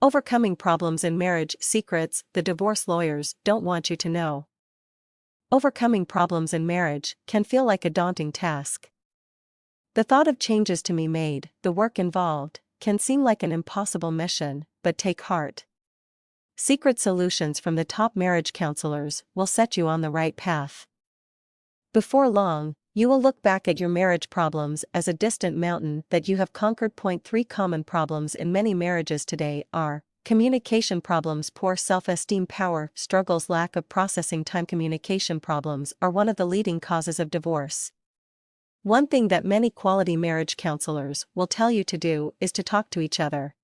Overcoming problems in marriage secrets the divorce lawyers don't want you to know. Overcoming problems in marriage can feel like a daunting task. The thought of changes to be made, the work involved, can seem like an impossible mission, but take heart. Secret solutions from the top marriage counselors will set you on the right path. Before long, you will look back at your marriage problems as a distant mountain that you have conquered. 3 Common problems in many marriages today are communication problems, poor self-esteem, power struggles, lack of processing time. Communication problems are one of the leading causes of divorce. One thing that many quality marriage counselors will tell you to do is to talk to each other.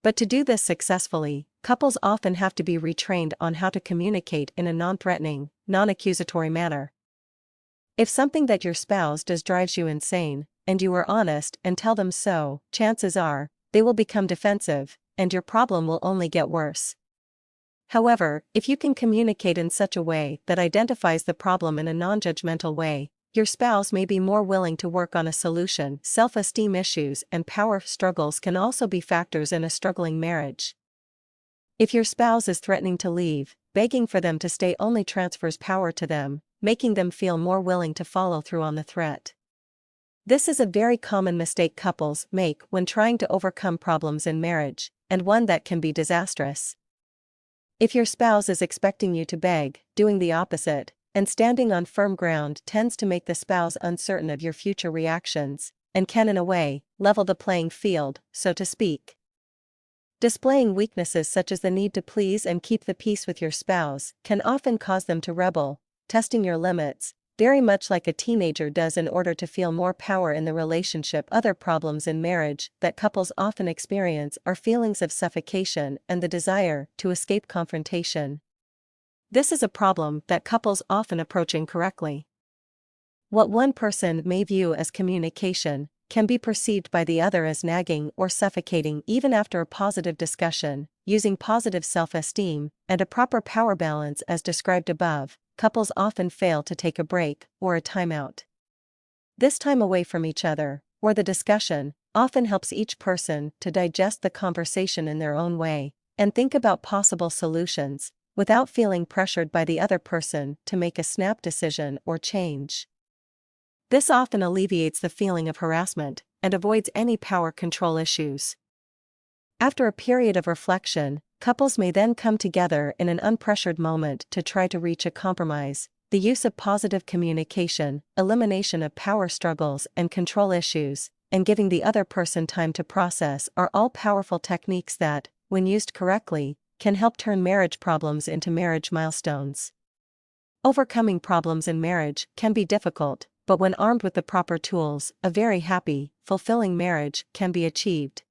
But to do this successfully, couples often have to be retrained on how to communicate in a non-threatening, non-accusatory manner. If something that your spouse does drives you insane, and you are honest and tell them so, chances are, they will become defensive, and your problem will only get worse. However, if you can communicate in such a way that identifies the problem in a non-judgmental way, your spouse may be more willing to work on a solution. Self-esteem issues and power struggles can also be factors in a struggling marriage. If your spouse is threatening to leave, begging for them to stay only transfers power to them, making them feel more willing to follow through on the threat. This is a very common mistake couples make when trying to overcome problems in marriage, and one that can be disastrous. If your spouse is expecting you to beg, doing the opposite, and standing on firm ground tends to make the spouse uncertain of your future reactions, and can in a way, level the playing field, so to speak. Displaying weaknesses such as the need to please and keep the peace with your spouse can often cause them to rebel, testing your limits, very much like a teenager does in order to feel more power in the relationship. Other problems in marriage that couples often experience are feelings of suffocation and the desire to escape confrontation. This is a problem that couples often approach incorrectly. What one person may view as communication can be perceived by the other as nagging or suffocating. Even after a positive discussion, using positive self-esteem and a proper power balance as described above, couples often fail to take a break or a timeout. This time away from each other, or the discussion, often helps each person to digest the conversation in their own way and think about possible solutions, without feeling pressured by the other person to make a snap decision or change. This often alleviates the feeling of harassment and avoids any power control issues. After a period of reflection, couples may then come together in an unpressured moment to try to reach a compromise. The use of positive communication, elimination of power struggles and control issues, and giving the other person time to process are all powerful techniques that, when used correctly, can help turn marriage problems into marriage milestones. Overcoming problems in marriage can be difficult, but when armed with the proper tools, a very happy, fulfilling marriage can be achieved.